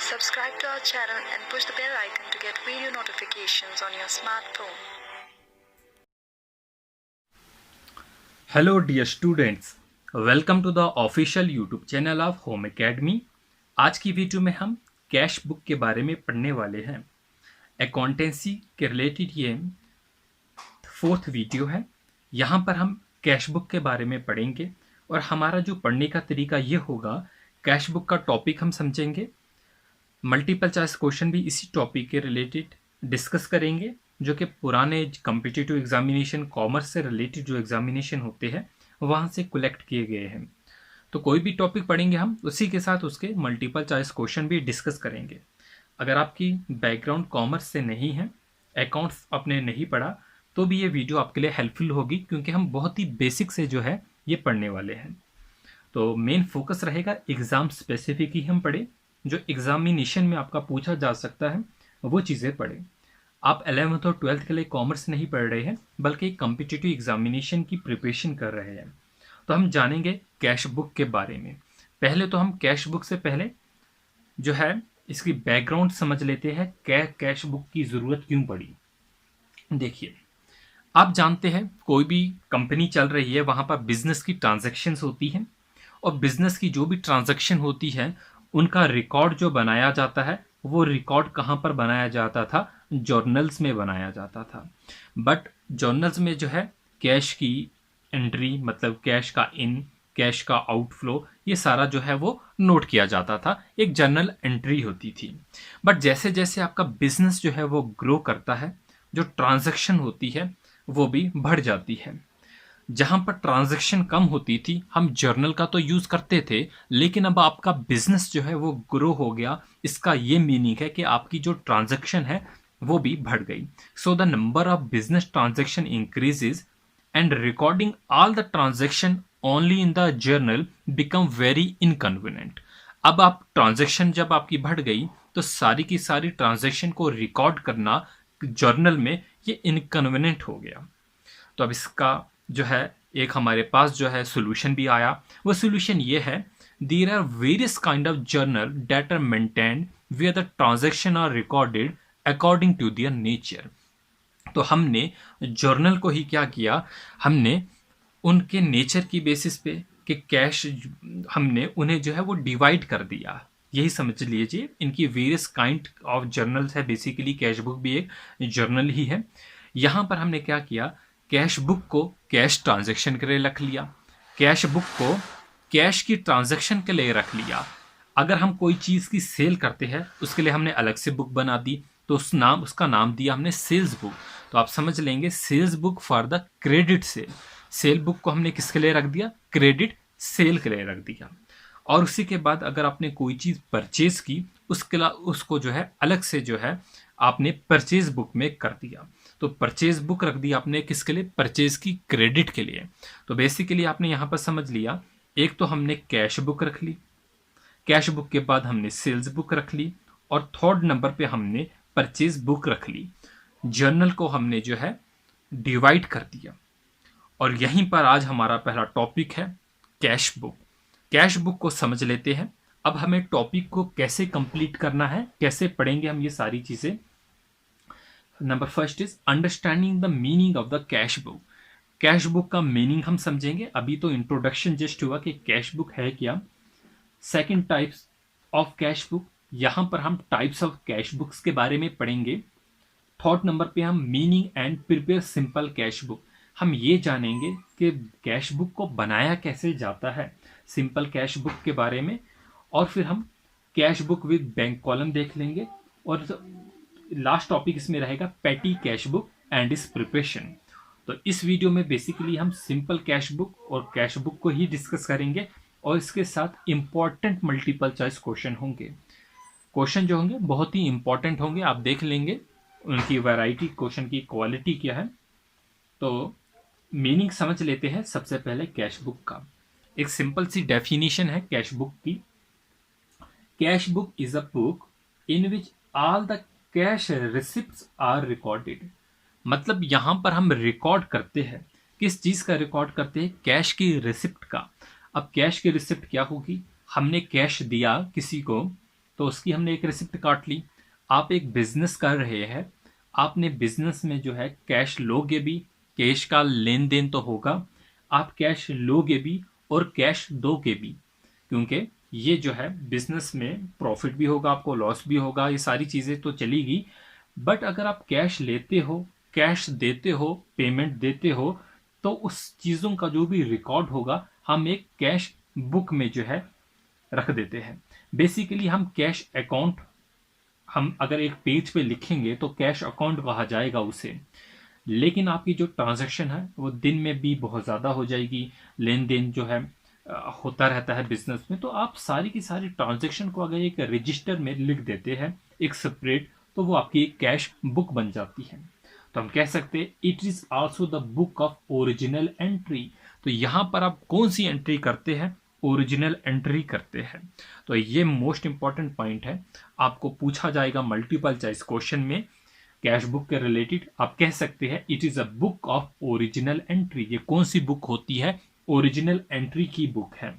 Subscribe to our channel and push the bell icon to get video notifications on your smartphone. Hello dear students, welcome to the official YouTube channel of Home Academy। आज की video में हम cash book के बारे में पढ़ने वाले हैं। अकाउंटेंसी के रिलेटेड ये 4th वीडियो है। यहाँ पर हम कैश बुक के बारे में पढ़ेंगे और हमारा जो पढ़ने का तरीका ये होगा, कैश बुक का टॉपिक हम समझेंगे, मल्टीपल चॉइस क्वेश्चन भी इसी टॉपिक के रिलेटेड डिस्कस करेंगे, जो कि पुराने कॉम्पिटिटिव एग्जामिनेशन कॉमर्स से रिलेटेड जो एग्जामिनेशन होते हैं वहाँ से कलेक्ट किए गए हैं। तो कोई भी टॉपिक पढ़ेंगे हम, उसी के साथ उसके मल्टीपल चॉइस क्वेश्चन भी डिस्कस करेंगे। अगर आपकी बैकग्राउंड कॉमर्स से नहीं है, अकाउंट्स आपने नहीं पढ़ा, तो भी ये वीडियो आपके लिए हेल्पफुल होगी, क्योंकि हम बहुत ही बेसिक से जो है ये पढ़ने वाले हैं। तो मेन फोकस रहेगा एग्ज़ाम स्पेसिफिक ही हम पढ़े, जो एग्जामिनेशन में आपका पूछा जा सकता है वो चीज़ें पढ़ें। आप 11th और 12th के लिए कॉमर्स नहीं पढ़ रहे हैं, बल्कि कॉम्पिटिटिव एग्जामिनेशन की प्रिपरेशन कर रहे हैं। तो हम जानेंगे कैश बुक के बारे में। पहले तो हम कैश बुक से पहले जो है इसकी बैकग्राउंड समझ लेते हैं, कैश बुक की ज़रूरत क्यों पड़ी। देखिए, आप जानते हैं कोई भी कंपनी चल रही है, वहाँ पर बिजनेस की ट्रांजैक्शंस होती हैं, और बिजनेस की जो भी ट्रांजैक्शन होती है उनका रिकॉर्ड जो बनाया जाता है, वो रिकॉर्ड कहाँ पर बनाया जाता था? जर्नल्स में बनाया जाता था। बट जर्नल्स में जो है कैश की एंट्री, मतलब कैश का इन, कैश का आउटफ्लो, ये सारा जो है वो नोट किया जाता था, एक जर्नल एंट्री होती थी। बट जैसे जैसे आपका बिजनेस जो है वो ग्रो करता है, जो ट्रांजैक्शन होती है वो भी बढ़ जाती है। जहां पर ट्रांजैक्शन कम होती थी, हम जर्नल का तो यूज करते थे, लेकिन अब आपका बिजनेस जो है वो ग्रो हो गया। इसका ये मीनिंग है कि आपकी जो ट्रांजैक्शन है वो भी बढ़ गई। So the number of business transaction increases and recording all the transaction only in the journal become very inconvenient. अब आप ट्रांजैक्शन जब आपकी बढ़ गई, तो सारी की सारी ट्रांजैक्शन को रिकॉर्ड करना जर्नल में ये इनकन्वीनियंट हो गया। तो अब इसका जो है एक हमारे पास जो है सोल्यूशन भी आया। वो सोल्यूशन ये है, there are various kind of journal that are maintained where the transaction are recorded according to their nature. तो हमने जर्नल को ही क्या किया, हमने उनके नेचर की बेसिस पे कि कैश, हमने उन्हें जो है वो डिवाइड कर दिया। यही समझ लीजिए, इनकी वेरियस काइंड ऑफ जर्नल्स है। बेसिकली कैश बुक भी एक जर्नल ही है। यहाँ पर हमने क्या किया, कैश बुक को कैश ट्रांजैक्शन के लिए रख लिया, कैश बुक को कैश की ट्रांजैक्शन के लिए रख लिया। अगर हम कोई चीज़ की सेल करते हैं, उसके लिए हमने अलग से बुक बना दी, तो उसका नाम दिया हमने सेल्स बुक। तो आप समझ लेंगे, sales book for the credit sale. Sale book को हमने किसके लिए रख दिया? क्रेडिट सेल के लिए रख दिया। और उसी के बाद अगर आपने कोई चीज़ परचेज की, उसको जो है अलग से जो है आपने परचेज बुक में कर दिया। तो परचेज बुक रख दी आपने किसके लिए? परचेज की क्रेडिट के लिए। तो बेसिकली आपने यहाँ पर समझ लिया, एक तो हमने कैश बुक रख ली, कैश बुक के बाद हमने सेल्स बुक रख ली, और थर्ड नंबर पे हमने परचेज बुक रख ली। जर्नल को हमने जो है डिवाइड कर दिया। और यहीं पर आज हमारा पहला टॉपिक है कैश बुक। कैश बुक को समझ लेते हैं। अब हमें टॉपिक को कैसे कंप्लीट करना है, कैसे पढ़ेंगे हम ये सारी चीजें। Number first is understanding the meaning of the cash book. Cash book का मीनिंग हम समझेंगे। अभी तो इंट्रोडक्शन जस्ट हुआ कि कैश बुक है क्या। Second, types of cash book. यहां पर हम टाइप्स ऑफ कैश बुक्स के बारे में पढ़ेंगे। थर्ड नंबर पे हम meaning and prepare simple cash book. हम ये जानेंगे कि कैश बुक को बनाया कैसे जाता है, सिंपल कैश बुक के बारे में। और फिर हम cash book with bank column देख लेंगे। और लास्ट टॉपिक इसमें रहेगा पेटी कैश बुक एंड इस प्रिपरेशन। तो इस वीडियो में बेसिकली हम सिंपल कैश बुक और कैश बुक को ही डिस्कस करेंगे, और इसके साथ इंपॉर्टेंट मल्टीपल चॉइस क्वेश्चन होंगे। क्वेश्चन जो होंगे बहुत ही इंपॉर्टेंट होंगे, आप देख लेंगे उनकी वैरायटी, क्वेश्चन की क्वालिटी क्या है। तो मीनिंग समझ लेते हैं सबसे पहले कैश बुक का। एक सिंपल सी डेफिनेशन है कैश बुक की। Cash book is a book in which all the cash receipts are recorded. मतलब यहां पर हम रिकॉर्ड करते हैं, किस चीज का रिकॉर्ड करते हैं? कैश की रिसिप्ट का। अब कैश की रिसिप्ट क्या होगी? हमने कैश दिया किसी को, तो उसकी हमने एक रिसिप्ट काट ली। आप एक बिजनेस कर रहे हैं, आपने बिजनेस में जो है कैश लोगे भी, कैश का लेन देन तो होगा, आप कैश लोगे भी और कैश दोगे भी, क्योंकि ये जो है बिजनेस में प्रॉफिट भी होगा, आपको लॉस भी होगा, ये सारी चीज़ें तो चलेगी। बट अगर आप कैश लेते हो, कैश देते हो, पेमेंट देते हो, तो उस चीज़ों का जो भी रिकॉर्ड होगा हम एक कैश बुक में जो है रख देते हैं। बेसिकली हम कैश अकाउंट, हम अगर एक पेज पे लिखेंगे तो कैश अकाउंट कहा जाएगा उसे। लेकिन आपकी जो ट्रांजैक्शन है वो दिन में भी बहुत ज़्यादा हो जाएगी, लेन देन जो है होता रहता है बिजनेस में, तो आप सारी की सारी ट्रांजैक्शन को अगर एक रजिस्टर में लिख देते हैं एक सेपरेट, तो वो आपकी एक कैश बुक बन जाती है। तो हम कह सकते हैं it is also the book of original entry. तो यहाँ पर आप कौन सी एंट्री करते हैं? ओरिजिनल एंट्री करते हैं। तो ये मोस्ट इंपॉर्टेंट पॉइंट है, आपको पूछा जाएगा मल्टीपल चॉइस क्वेश्चन में कैश बुक के रिलेटेड। आप कह सकते हैं it is a book of original entry. ये कौन सी बुक होती है? ओरिजिनल एंट्री की बुक है।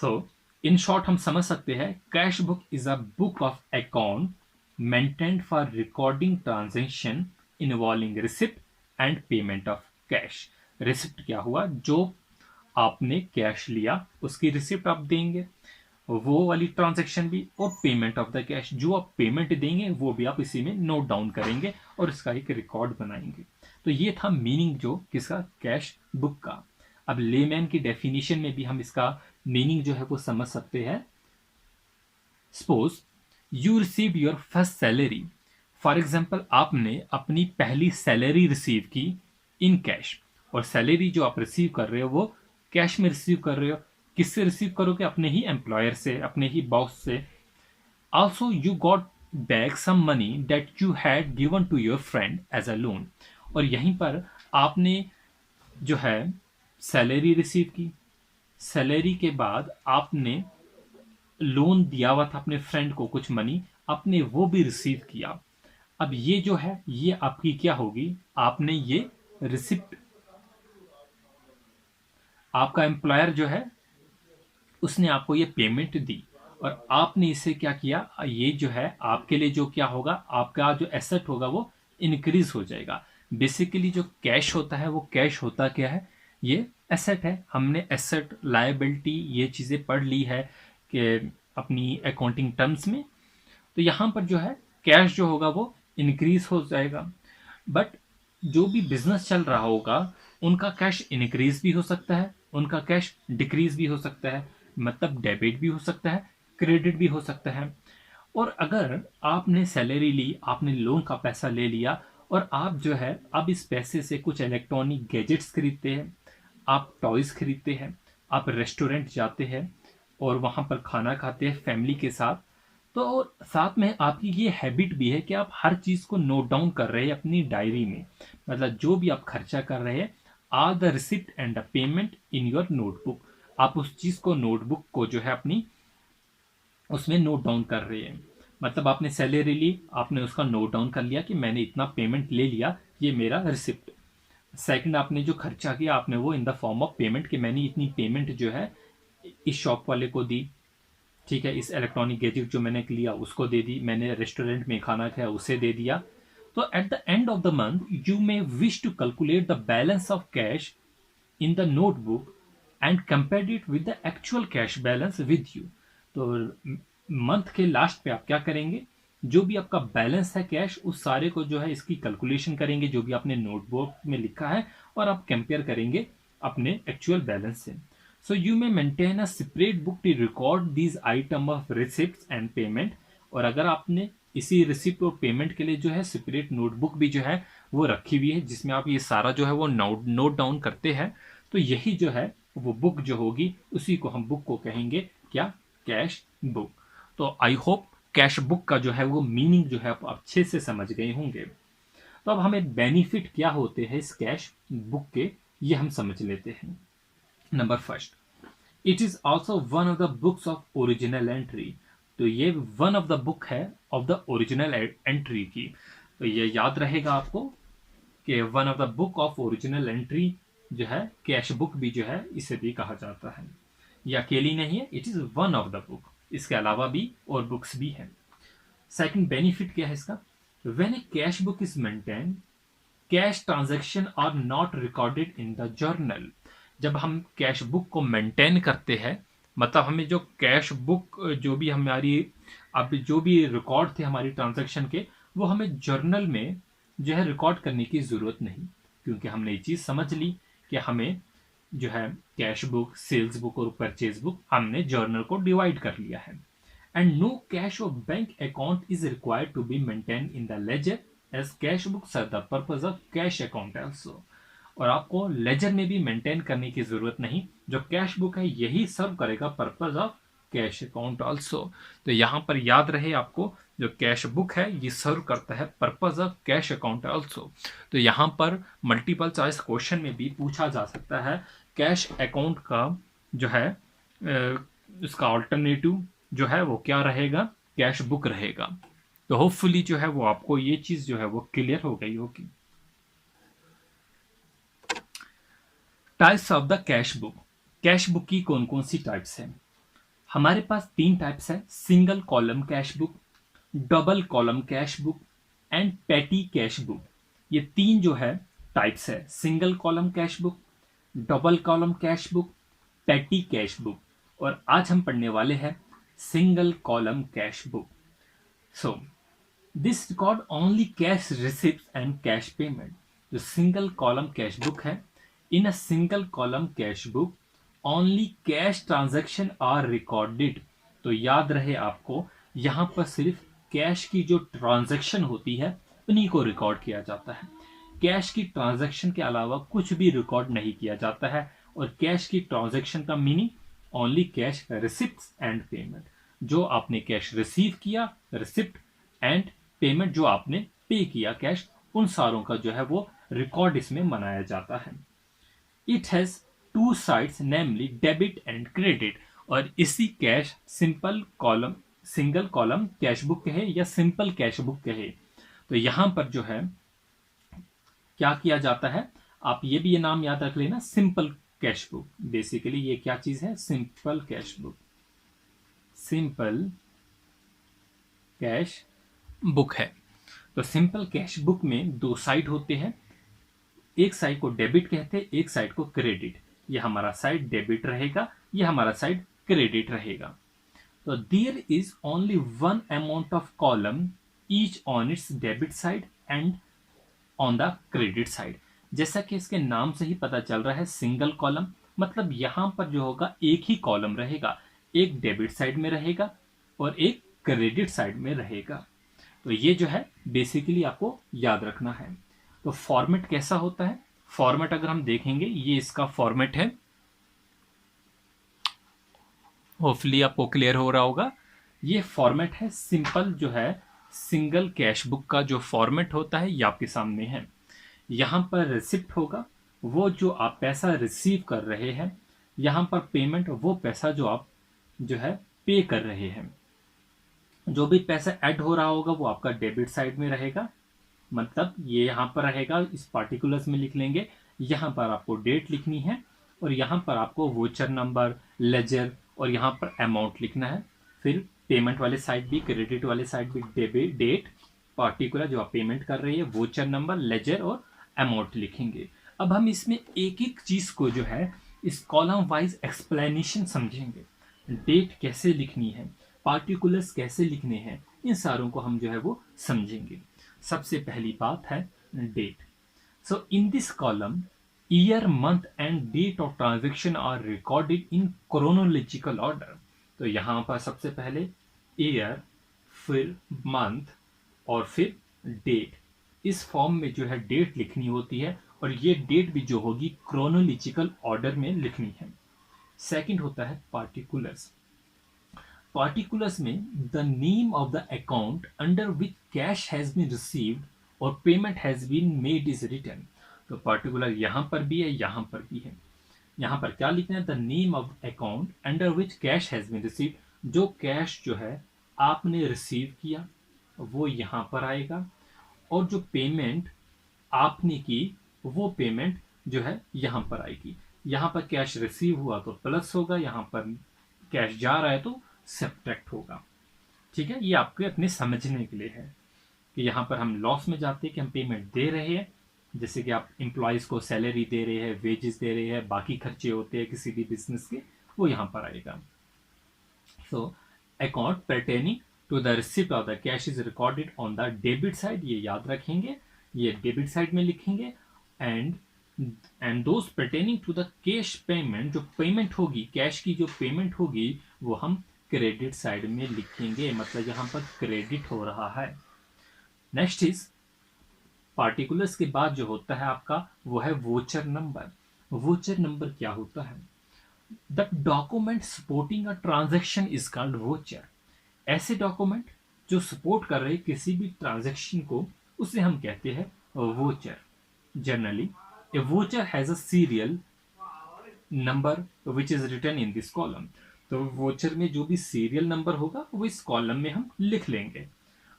सो इन शॉर्ट हम समझ सकते हैं cash book is a book of account maintained for recording transaction involving receipt and payment of cash. Receipt क्या हुआ? जो आपने कैश लिया उसकी रिसिप्ट आप देंगे, वो वाली ट्रांजैक्शन भी, और पेमेंट ऑफ द कैश, जो आप पेमेंट देंगे वो भी आप इसी में नोट डाउन करेंगे और इसका एक रिकॉर्ड बनाएंगे। तो ये था मीनिंग जो किसका? कैश बुक का। अब लेमैन की डेफिनेशन में भी हम इसका मीनिंग जो है वो समझ सकते हैं। Suppose you receive your first salary. For example आपने अपनी पहली सैलरी रिसीव की इन कैश, और सैलरी जो आप रिसीव कर रहे हो वो कैश में रिसीव कर रहे हो। किससे रिसीव करोगे? अपने ही एम्प्लॉयर से, अपने ही बॉस से। Also you got back some money that you had given to your friend as a loan. और यहीं पर आपने जो है सैलरी रिसीव की, सैलरी के बाद आपने लोन दिया हुआ था अपने फ्रेंड को कुछ मनी, आपने वो भी रिसीव किया। अब ये जो है ये आपकी क्या होगी? आपने ये रिसिप्ट, आपका एम्प्लॉयर जो है उसने आपको ये पेमेंट दी और आपने इसे क्या किया? ये जो है आपके लिए जो क्या होगा, आपका जो एसेट होगा वो इंक्रीज हो जाएगा। बेसिकली जो कैश होता है वो कैश होता क्या है? ये एसेट है। हमने एसेट, लायबिलिटी ये चीज़ें पढ़ ली है कि अपनी अकाउंटिंग टर्म्स में। तो यहाँ पर जो है कैश जो होगा वो इंक्रीज हो जाएगा। बट जो भी बिजनेस चल रहा होगा उनका कैश इंक्रीज भी हो सकता है, उनका कैश डिक्रीज भी हो सकता है, मतलब डेबिट भी हो सकता है, क्रेडिट भी हो सकता है। और अगर आपने सैलरी ली, आपने लोन का पैसा ले लिया और आप जो है अब इस पैसे से कुछ इलेक्ट्रॉनिक गैजेट्स खरीदते हैं, आप टॉयज खरीदते हैं, आप रेस्टोरेंट जाते हैं और वहाँ पर खाना खाते हैं फैमिली के साथ, तो साथ में आपकी ये हैबिट भी है कि आप हर चीज़ को नोट डाउन कर रहे हैं अपनी डायरी में। मतलब जो भी आप खर्चा कर रहे हैं, are the receipt and the payment in your notebook. आप उस चीज़ को, नोटबुक को जो है अपनी उसमें नोट डाउन कर रहे हैं। मतलब आपने सैलरी ली, आपने उसका नोट डाउन कर लिया कि मैंने इतना पेमेंट ले लिया, ये मेरा रिसिप्ट। सेकंड, आपने जो खर्चा किया आपने वो in the form of payment कि मैंने इतनी पेमेंट जो है इस शॉप वाले को दी, ठीक है, इस इलेक्ट्रॉनिक गैजेट जो मैंने लिया उसको दे दी, मैंने रेस्टोरेंट में खाना खाया उसे दे दिया। तो at the end of the month you may wish to calculate the balance of cash in the notebook and compare it with the actual cash balance with you. तो मंथ के लास्ट पे आप क्या करेंगे? जो भी आपका बैलेंस है कैश, उस सारे को जो है इसकी कैलकुलेशन करेंगे जो भी आपने नोटबुक में लिखा है, और आप कंपेयर करेंगे अपने एक्चुअल बैलेंस से। So you may maintain a separate book to record these item of receipts and payment। और अगर आपने इसी रिसिप्ट और पेमेंट के लिए जो है सेपरेट नोटबुक भी जो है वो रखी हुई है जिसमें आप ये सारा जो है वो नोट डाउन करते हैं, तो यही जो है वो बुक जो होगी उसी को हम बुक को कहेंगे क्या? Cash book. तो आई होप कैश बुक का जो है वो मीनिंग जो है आप अच्छे से समझ गए होंगे। तो अब हमें बेनिफिट क्या होते हैं इस कैश बुक के, ये हम समझ लेते हैं। Number first, it is also one of the books of original entry. तो ये वन ऑफ द बुक है ऑफ द ओरिजिनल एंट्री की। तो ये याद रहेगा आपको कि one of the book of original entry जो है कैश बुक भी जो है इसे भी कहा जाता है। ये अकेली नहीं है, it is one of the book. इसके अलावा भी और बुक्स भी हैं। सेकंड बेनिफिट क्या है इसका? When a cash book is maintain, cash transaction are not recorded in the journal. जब हम कैश बुक को मेंटेन करते हैं, मतलब हमें जो कैश बुक जो भी हमारी अब जो भी रिकॉर्ड थे हमारी ट्रांजैक्शन के, वो हमें जर्नल में जो है रिकॉर्ड करने की ज़रूरत नहीं, क्योंकि हमने ये चीज़ समझ ली कि हमें जो है कैश बुक, सेल्स बुक और परचेज बुक हमने जर्नल को डिवाइड कर लिया है। एंड नो कैश और bank account is required to be maintain in the ledger as cash book serve the purpose of cash account also. और आपको laser में भी मेंटेन करने की जरूरत नहीं, जो कैश बुक है यही सर्व करेगा purpose of cash account also. तो यहाँ पर याद रहे आपको, जो कैश बुक है ये सर्व करता है purpose of cash account also. तो यहाँ पर मल्टीपल चॉइस क्वेश्चन में भी पूछा जा सकता है कैश अकाउंट का जो है इसका ऑल्टरनेटिव जो है वो क्या रहेगा? कैश बुक रहेगा। तो होपफुली जो है वो आपको ये चीज जो है वो क्लियर हो गई होगी। Types of the cash book. Cash book की कौन कौन सी टाइप्स हैं? हमारे पास 3 टाइप्स है, single column cash book, double column cash book and petty cash book. ये 3 जो है टाइप्स है, single column cash book, double column cash book, petty cash book. और आज हम पढ़ने वाले हैं single column cash book. So this record only cash receipt and cash payment. जो सिंगल कॉलम कैश बुक है, in a single column cash book only cash transaction are recorded. तो याद रहे आपको, यहां पर सिर्फ कैश की जो ट्रांजैक्शन होती है उन्हीं को रिकॉर्ड किया जाता है। कैश की ट्रांजैक्शन के अलावा कुछ भी रिकॉर्ड नहीं किया जाता है। और कैश की ट्रांजैक्शन का meaning only cash receipts and payment. जो आपने कैश रिसीव किया, रिसिप्ट एंड पेमेंट जो आपने पे किया कैश, उन सारों का जो है वो रिकॉर्ड इसमें मनाया जाता है। It has 2 sides namely debit and credit. और इसी cash single column cash book कहे या सिंपल कैश बुक कहे, तो यहां पर जो है क्या किया जाता है, आप ये भी ये नाम याद रख लेना, सिंपल कैश बुक। बेसिकली ये क्या चीज है? Simple cash book. Simple cash book है। तो सिंपल कैश बुक में 2 साइड होते हैं, एक साइड को डेबिट कहते हैं, एक साइड को क्रेडिट। ये हमारा साइड डेबिट रहेगा, ये हमारा साइड क्रेडिट रहेगा। तो there is only 1 amount of column each on its debit side and on the credit side. जैसा कि इसके नाम से ही पता चल रहा है सिंगल कॉलम, मतलब यहां पर जो होगा एक ही कॉलम रहेगा, एक डेबिट साइड में रहेगा और एक क्रेडिट साइड में रहेगा। तो ये जो है बेसिकली आपको याद रखना है। तो फॉर्मेट कैसा होता है? फॉर्मेट अगर हम देखेंगे, ये इसका फॉर्मेट है, होपफुली आपको क्लियर हो रहा होगा। ये फॉर्मेट है सिंपल जो है सिंगल कैश बुक का जो फॉर्मेट होता है ये आपके सामने है। यहां पर रिसिप्ट होगा, वो जो आप पैसा रिसीव कर रहे हैं। यहां पर पेमेंट, वो पैसा जो आप जो है पे कर रहे हैं। जो भी पैसा ऐड हो रहा होगा वो आपका डेबिट साइड में रहेगा, मतलब ये यहां पर रहेगा, इस पार्टिकुलर्स में लिख लेंगे। यहां पर आपको डेट लिखनी है और यहां पर आपको वोचर नंबर, लेजर और यहां पर अमाउंट लिखना है। फिर पेमेंट वाले साइड भी, क्रेडिट वाले साइड भी डेबिट, डेट, पार्टिकुलर जो आप पेमेंट कर रही है, वोचर नंबर, लेजर और अमाउंट लिखेंगे। अब हम इसमें एक एक चीज को जो है इस कॉलम वाइज एक्सप्लेनेशन समझेंगे। डेट कैसे लिखनी है, पार्टिकुलर्स कैसे लिखने हैं, इन सारों को हम जो है वो समझेंगे। सबसे पहली बात है date. So in this column year, month and date of transaction are recorded in chronological order. तो यहां पर सबसे पहले ईयर, फिर मंथ और फिर डेट, इस फॉर्म में जो है डेट लिखनी होती है। और ये डेट भी जो होगी क्रोनोलॉजिकल ऑर्डर में लिखनी है। सेकंड होता है पार्टिकुलर्स। पार्टिकुलर्स में the name of the account under which cash has been received और payment has been made is written. तो पार्टिकुलर यहां पर भी है, यहां पर भी है। यहां पर क्या लिखना है? The name of account under which cash has been received. जो कैश जो है आपने रिसीव किया वो यहां पर आएगा, और जो पेमेंट आपने की वो पेमेंट जो है यहां पर आएगी। यहां पर कैश रिसीव हुआ तो प्लस होगा, यहां पर कैश जा रहा है तो सब्ट्रैक्ट होगा। ठीक है, ये आपके अपने समझने के लिए है कि यहाँ पर हम लॉस में जाते हैं कि हम पेमेंट दे रहे हैं, जैसे कि आप एम्प्लॉयज़ को सैलरी दे रहे हैं, वेजेस दे रहे हैं, बाकी खर्चे होते हैं किसी भी बिजनेस के, वो यहाँ पर आएगा। So account pertaining to the receipt of the cash is recorded on the debit side, ये याद रखेंगे, ये डेबिट साइड में लिखेंगे। And those pertaining to the cash payment, जो पेमेंट होगी, कैश की जो पेमेंट होगी, वो हम क्रेडिट साइड में लिखेंगे, मतलब यहाँ पर क्रेडिट हो रहा है। नेक्स्ट इज पार्टिकुलर्स के बाद जो होता है आपका, वो है वोचर नंबर। वोचर नंबर क्या होता है? The document supporting a transaction is called voucher. ऐसे डॉक्यूमेंट जो सपोर्ट कर रहे किसी भी ट्रांजैक्शन को, उसे हम कहते हैं voucher. Generally a voucher has a serial number which is written in this column. तो वोचर में जो भी सीरियल नंबर होगा वो इस कॉलम में हम लिख लेंगे।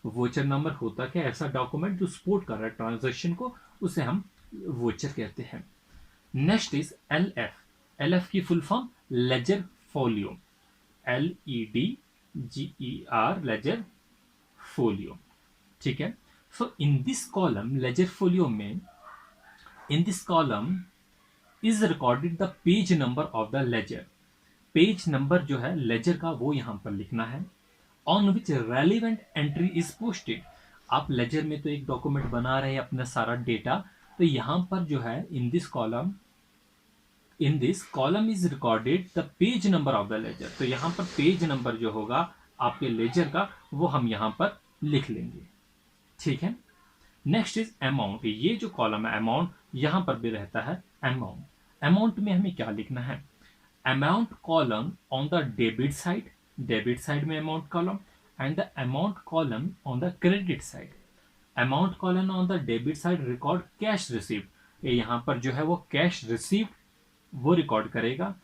वोचर नंबर होता क्या? ऐसा डॉक्यूमेंट जो सपोर्ट कर रहा है ट्रांजैक्शन को, उसे हम वोचर कहते हैं। Next is LF। LF की full form ledger folio, LEDGER, ledger folio. ठीक है। So in this column, ledger folio में, in this column is recorded the page number of the ledger. Page number जो है ledger का, वो यहां पर लिखना है। On which relevant entry is posted. आप लेजर में तो एक डॉक्यूमेंट बना रहे हैं अपना सारा डेटा, तो यहां पर जो है in this column is recorded the page number of the ledger. तो यहां पर पेज नंबर जो होगा आपके लेजर का, वो हम यहां पर लिख लेंगे। ठीक है। Next is amount. ये जो कॉलम है अमाउंट, यहां पर भी रहता है अमाउंट। अमाउंट में हमें क्या लिखना है? Amount column on the debit side, debit side में amount column, and the amount column on the credit side. Amount column on the debit side record cash received. यहां पर जो है वो कैश रिसीव्ड वो रिकॉर्ड करेगा।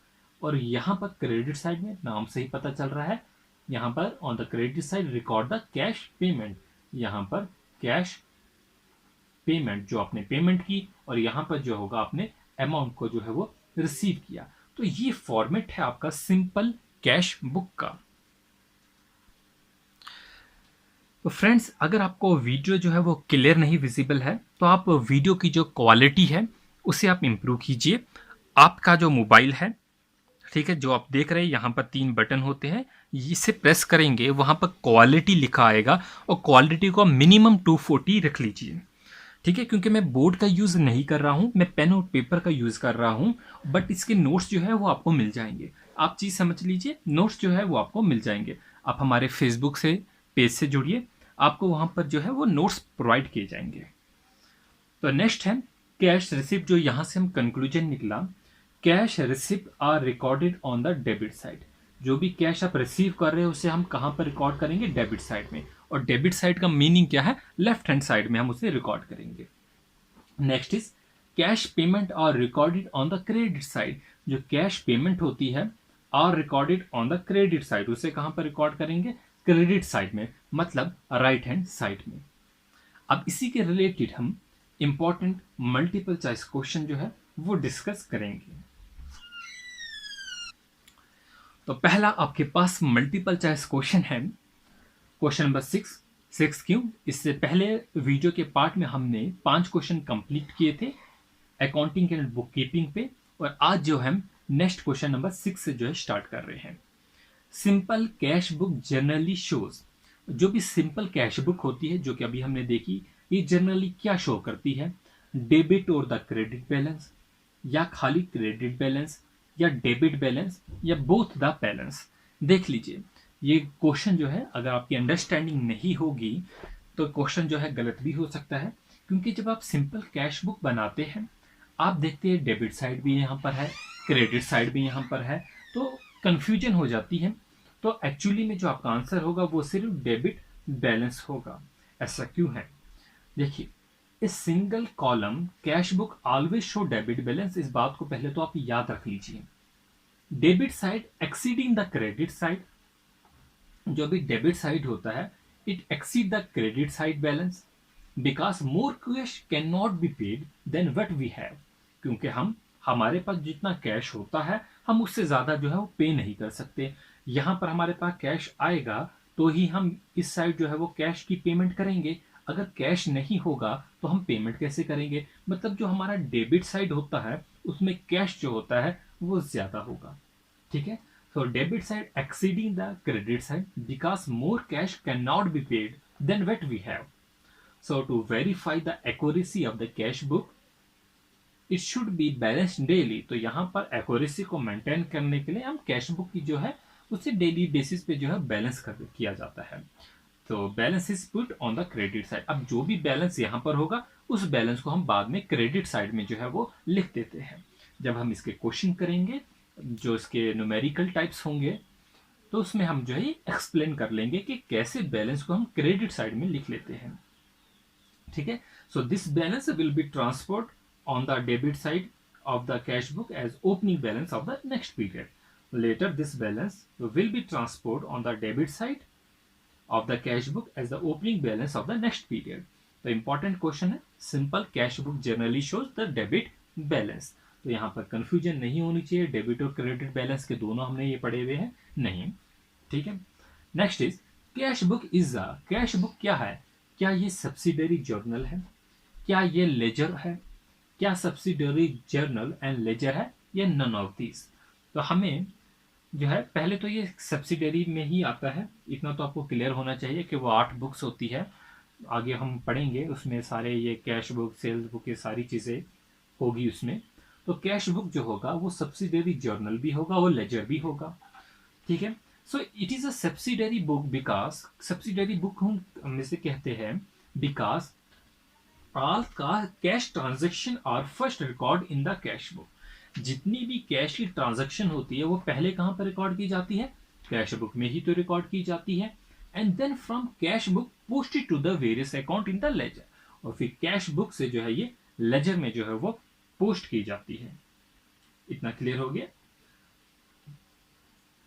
और यहां पर क्रेडिट साइड में, नाम से ही पता चल रहा है, यहां पर on the credit side record the cash payment. यहां पर कैश पेमेंट जो आपने पेमेंट की, और यहां पर जो होगा आपने अमाउंट को जो है वो रिसीव किया। तो ये फॉर्मेट है आपका सिंपल कैश बुक का। तो फ्रेंड्स, अगर आपको वीडियो जो है वो क्लियर नहीं विजिबल है, तो आप वीडियो की जो क्वालिटी है उसे आप इम्प्रूव कीजिए। आपका जो मोबाइल है, ठीक है, जो आप देख रहे हैं, यहाँ पर 3 बटन होते हैं, इसे प्रेस करेंगे, वहाँ पर क्वालिटी लिखा आएगा, और क्वालिटी को मिनिमम 240 रख लीजिए। ठीक है, क्योंकि मैं बोर्ड का यूज़ नहीं कर रहा हूँ, मैं पेन और पेपर का यूज़ कर रहा हूँ, बट इसके नोट्स जो है वो आपको मिल जाएंगे। आप चीज़ समझ लीजिए, नोट्स जो है वो आपको मिल जाएंगे। आप हमारे फेसबुक से पेज से जुड़िए, आपको वहाँ पर जो है वो नोट्स प्रोवाइड किए जाएंगे। तो नेक्स्ट है कैश रिसिप्ट। जो यहाँ से हम कंक्लूजन निकला, cash receipt are recorded on the debit side. जो भी कैश आप रिसीव कर रहे हो उसे हम कहाँ पर रिकॉर्ड करेंगे? डेबिट साइड में। और डेबिट साइड का मीनिंग क्या है? लेफ्ट हैंड साइड में हम उसे रिकॉर्ड करेंगे। Next is cash payment are recorded on the credit side. जो कैश पेमेंट होती है are recorded on the credit side, उसे कहाँ पर रिकॉर्ड करेंगे? क्रेडिट साइड में, मतलब राइट हैंड साइड में। अब इसी के रिलेटेड हम इंपॉर्टेंट मल्टीपल चॉइस क्वेश्चन जो है वो डिस्कस करेंगे। तो पहला आपके पास मल्टीपल चॉइस क्वेश्चन है, क्वेश्चन नंबर 6 क्यों? इससे पहले वीडियो के पार्ट में हमने 5 क्वेश्चन कंप्लीट किए थे अकाउंटिंग एंड बुक कीपिंग पे, और आज जो हम नेक्स्ट क्वेश्चन नंबर 6 से जो है स्टार्ट कर रहे हैं। Simple cash book generally shows. जो भी सिंपल कैश बुक होती है, जो कि अभी हमने देखी, ये जनरली क्या शो करती है? डेबिट और द क्रेडिट बैलेंस, या खाली क्रेडिट बैलेंस, या डेबिट बैलेंस, या बोथ द बैलेंस। देख लीजिए, ये क्वेश्चन जो है अगर आपकी अंडरस्टैंडिंग नहीं होगी तो क्वेश्चन जो है गलत भी हो सकता है, क्योंकि जब आप सिंपल कैश बुक बनाते हैं, आप देखते हैं डेबिट साइड भी यहाँ पर है, क्रेडिट साइड भी यहाँ पर है, तो कंफ्यूजन हो जाती है। तो एक्चुअली में जो आपका आंसर होगा वो सिर्फ डेबिट बैलेंस होगा। ऐसा क्यों है? देखिए, इस single column cash book always show debit balance, इस बात को पहले तो आप याद रख लीजिए। Debit side exceeding the credit side. जो भी डेबिट साइड होता है, it exceed the credit side balance because more cash can not be paid than what we have. क्योंकि हमारे पास जितना कैश होता है, हम उससे ज्यादा जो है वो पे नहीं कर सकते। यहाँ पर हमारे पास कैश आएगा तो ही हम इस साइड जो है वो कैश की पेमेंट करेंगे। अगर कैश नहीं होगा तो हम पेमेंट कैसे करेंगे? मतलब जो हमारा डेबिट साइड होता है उसमें कैश जो होता है वो ज्यादा होगा। ठीक है, so debit side exceeding the credit side because more cash cannot be paid than what we have. So to verify the accuracy of the cash book, it should be balanced daily. तो यहाँ पर accuracy को maintain करने के लिए हम cash book की जो है उसे डेली बेसिस पे जो है बैलेंस कर किया जाता है। तो balance is put on the credit side. अब जो भी बैलेंस यहाँ पर होगा उस बैलेंस को हम बाद में क्रेडिट साइड में जो है वो लिख देते हैं। जब हम इसके क्वेश्चन करेंगे, जो इसके न्यूमेरिकल टाइप्स होंगे, तो उसमें हम जो है एक्सप्लेन कर लेंगे कि कैसे बैलेंस को हम क्रेडिट साइड में लिख लेते हैं। ठीक है, so this balance will be transferred on the debit side of the cash book as opening balance of the next period. Later, this balance will be transferred on the debit side of the cash book as the opening balance of the next period. The important question है, simple cash book generally shows the debit balance. तो यहाँ पर confusion नहीं होनी चाहिए, debit और credit balance के दोनों हमने ये पढ़े हुए हैं नहीं। ठीक है, next is cash book is a, cash book क्या है? क्या ये सब्सिडरी जर्नल है? क्या ये लेजर है? क्या सब्सिडरी जर्नल एंड लेजर है या नन ऑफ दिस? तो हमें जो है पहले तो ये सब्सिडरी में ही आता है, इतना तो आपको क्लियर होना चाहिए कि वो 8 बुक्स होती है। आगे हम पढ़ेंगे उसमें सारे ये कैश बुक, सेल्स बुक, ये सारी चीज़ें होगी उसमें। तो कैश बुक जो होगा वो सब्सिडरी जर्नल भी होगा और लेजर भी होगा। ठीक है, so it is a subsidiary book because, subsidiary book हम इसे कहते हैं because all cash transaction are first record in the cash book. जितनी भी कैश की ट्रांजैक्शन होती है वो पहले कहां पर रिकॉर्ड की जाती है? कैश बुक में ही तो रिकॉर्ड की जाती है। And then from cash book posted to the various account in the ledger, और फिर कैश बुक से जो है ये लेजर में जो है वो पोस्ट की जाती है। इतना क्लियर हो गया?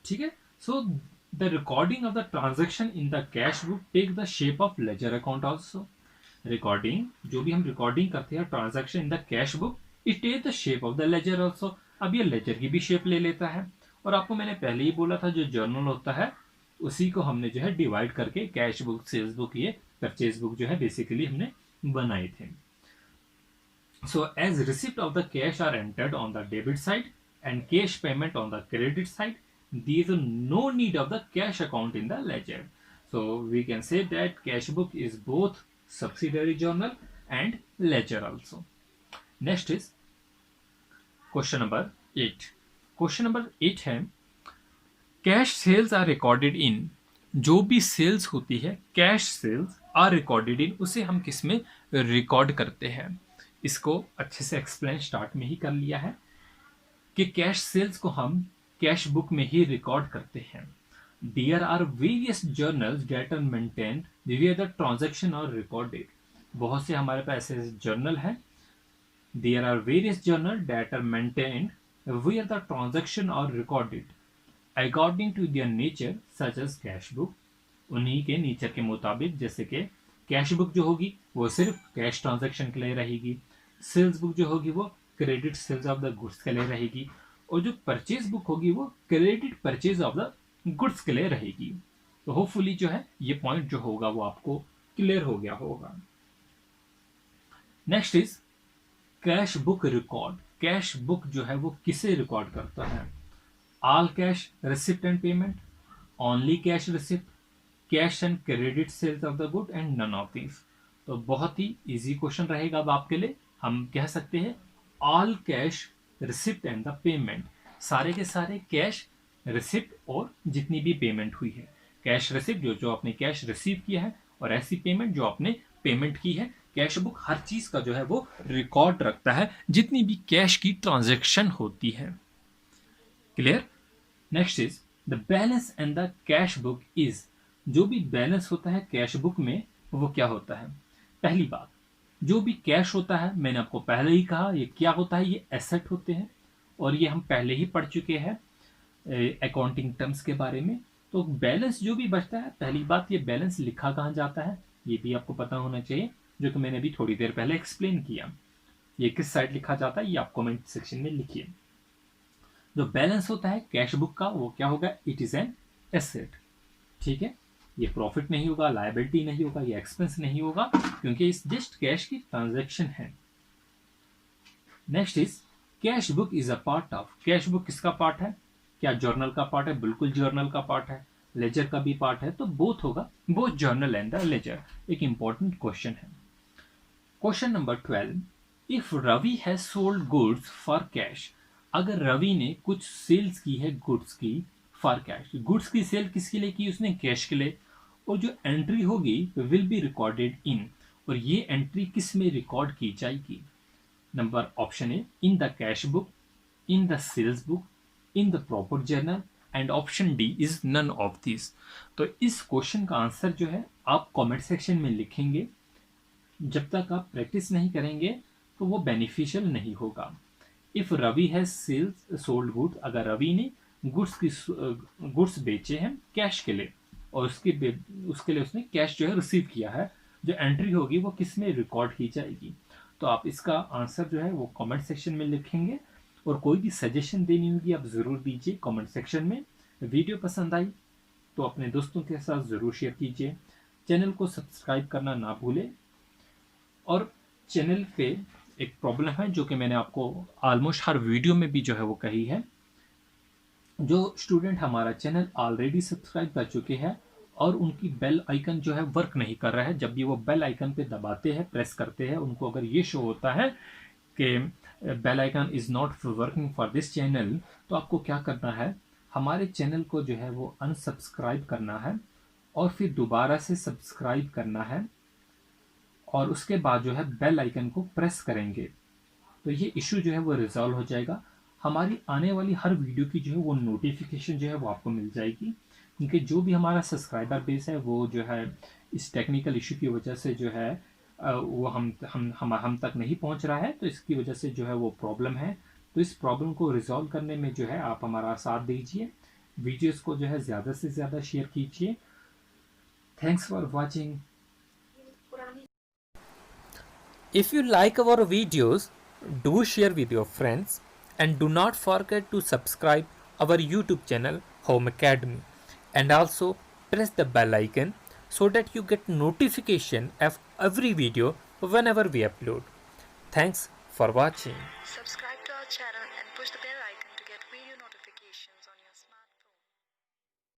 ठीक है, so the recording of the transaction in the cash book take the shape of ledger account also. Recording, जो भी हम रिकॉर्डिंग करते हैं transaction in the cash book, it take the shape of the ledger also. अब ये laser की भी shape ले लेता है। और आपको मैंने पहले ही बोला था जो जर्नल होता है उसी को हमने जो है डिवाइड करके कैश बुक, सेल्स बुक, ये परचेज बुक जो है बेसिकली हमने बनाए थे। So as receipt of the cash are entered on the debit side and cash payment on the credit side, there is no need of the cash account in the ledger. So we can say that cash book is both subsidiary journal and ledger also. Next is question number 8. Question number 8 है, cash sales are recorded in, जो भी sales होती है cash sales are recorded in, उसे हम किस में record करते हैं? इसको अच्छे से एक्सप्लेन स्टार्ट में ही कर लिया है कि कैश सेल्स को हम कैश बुक में ही रिकॉर्ड करते हैं। There are various journals that are maintained where the transaction are recorded. बहुत से हमारे पास ऐसे जर्नल हैं। There are various journal that are maintained where the transaction are recorded according to their nature such as cash book. उन्हीं के nature के मुताबिक, जैसे कि कैश बुक जो होगी वो सिर्फ कैश ट्रांजैक्शन के लिए रहेगी, सेल्स बुक जो होगी वो credit sales of the goods के लिए रहेगी, और जो परचेज बुक होगी वो credit purchase of the goods के लिए रहेगी। तो होपफुली जो है ये पॉइंट जो होगा वो आपको क्लियर हो गया होगा। Next is cash book record. Cash book जो है वो किसे रिकॉर्ड करता है? All cash receipt and payment, only cash receipt, cash and credit sales of the good and none of this. तो बहुत ही इजी क्वेश्चन रहेगा अब आपके लिए। हम कह सकते हैं all cash receipt and the payment, सारे के सारे कैश रिसिप्ट और जितनी भी पेमेंट हुई है। कैश रिसिप्ट जो आपने कैश रिसीव किया है, और ऐसी पेमेंट जो आपने पेमेंट की है। कैश बुक हर चीज का जो है वो रिकॉर्ड रखता है जितनी भी कैश की ट्रांजैक्शन होती है। Clear? Next is the balance and the cash book is, जो भी बैलेंस होता है कैश बुक में वो क्या होता है? पहली बात, जो भी कैश होता है, मैंने आपको पहले ही कहा ये क्या होता है, ये एसेट होते हैं, और ये हम पहले ही पढ़ चुके हैं अकाउंटिंग टर्म्स के बारे में। तो बैलेंस जो भी बचता है, पहली बात ये बैलेंस लिखा कहाँ जाता है ये भी आपको पता होना चाहिए, जो कि मैंने अभी थोड़ी देर पहले एक्सप्लेन किया। ये किस साइड लिखा जाता है ये आप कमेंट सेक्शन में लिखिए। जो बैलेंस होता है कैश बुक का वो क्या होगा? It is an asset. ठीक है, ये प्रॉफिट नहीं होगा, लायबिलिटी नहीं होगा, ये एक्सपेंस नहीं होगा, क्योंकि इस जस्ट कैश की ट्रांजैक्शन है। Next is cash book is a part of. Cash book किसका पार्ट है? क्या जर्नल का पार्ट है? बिल्कुल जर्नल का पार्ट है। लेजर का भी पार्ट है, तो बोथ होगा, both journal and the ledger. एक इंपॉर्टेंट क्वेश्चन है। Question number 12, if Ravi has sold goods for cash. अगर रवि ने कुछ सेल्स की है गुड्स की फॉर कैश, गुड्स की सेल किसके लिए की? उसने कैश के लिए। और जो एंट्री होगी विल बी रिकॉर्डेड इन, और ये एंट्री किस में रिकॉर्ड की जाएगी? Number option A, in the cash book, in the sales book, in the proper journal, and option D is none of this. तो इस क्वेश्चन का आंसर जो है आप कमेंट सेक्शन में लिखेंगे। जब तक आप प्रैक्टिस नहीं करेंगे तो वो बेनिफिशियल नहीं होगा। If Ravi has sales sold good, अगर रवि ने गुड्स बेचे हैं कैश के लिए, और उसके लिए उसने कैश जो है रिसीव किया है, जो एंट्री होगी वो किस में रिकॉर्ड की जाएगी? तो आप इसका आंसर जो है वो कमेंट सेक्शन में लिखेंगे, और कोई भी सजेशन देनी होगी आप ज़रूर दीजिए कमेंट सेक्शन में। वीडियो पसंद आई तो अपने दोस्तों के साथ ज़रूर शेयर कीजिए। चैनल को सब्सक्राइब करना ना भूलें। और चैनल पे एक प्रॉब्लम है जो कि मैंने आपको ऑलमोस्ट हर वीडियो में भी जो है वो कही है। जो स्टूडेंट हमारा चैनल ऑलरेडी सब्सक्राइब कर चुके हैं और उनकी बेल आइकन जो है वर्क नहीं कर रहा है, जब भी वो बेल आइकन पे दबाते हैं, प्रेस करते हैं, उनको अगर ये शो होता है कि bell icon is not working for this channel, तो आपको क्या करना है? हमारे चैनल को जो है वो अनसब्सक्राइब करना है और फिर दोबारा से सब्सक्राइब करना है, और उसके बाद जो है बेल आइकन को प्रेस करेंगे, तो ये इशू जो है वो रिजॉल्व हो जाएगा। हमारी आने वाली हर वीडियो की जो है वो नोटिफिकेशन जो है वो आपको मिल जाएगी, क्योंकि जो भी हमारा सब्सक्राइबर बेस है वो जो है इस टेक्निकल इशू की वजह से जो है वो हम तक नहीं पहुंच रहा है, तो इसकी वजह से जो है वो प्रॉब्लम है। तो इस प्रॉब्लम को रिजॉल्व करने में जो है आप हमारा साथ दीजिए, वीडियोस को जो है ज़्यादा से ज़्यादा शेयर कीजिए। Thanks for watching. If you like our videos, do share with your friends and do not forget to subscribe our YouTube channel Home Academy, and also press the bell icon so that you get notification of every video whenever we upload. Thanks for watching. Subscribe to our channel and push the bell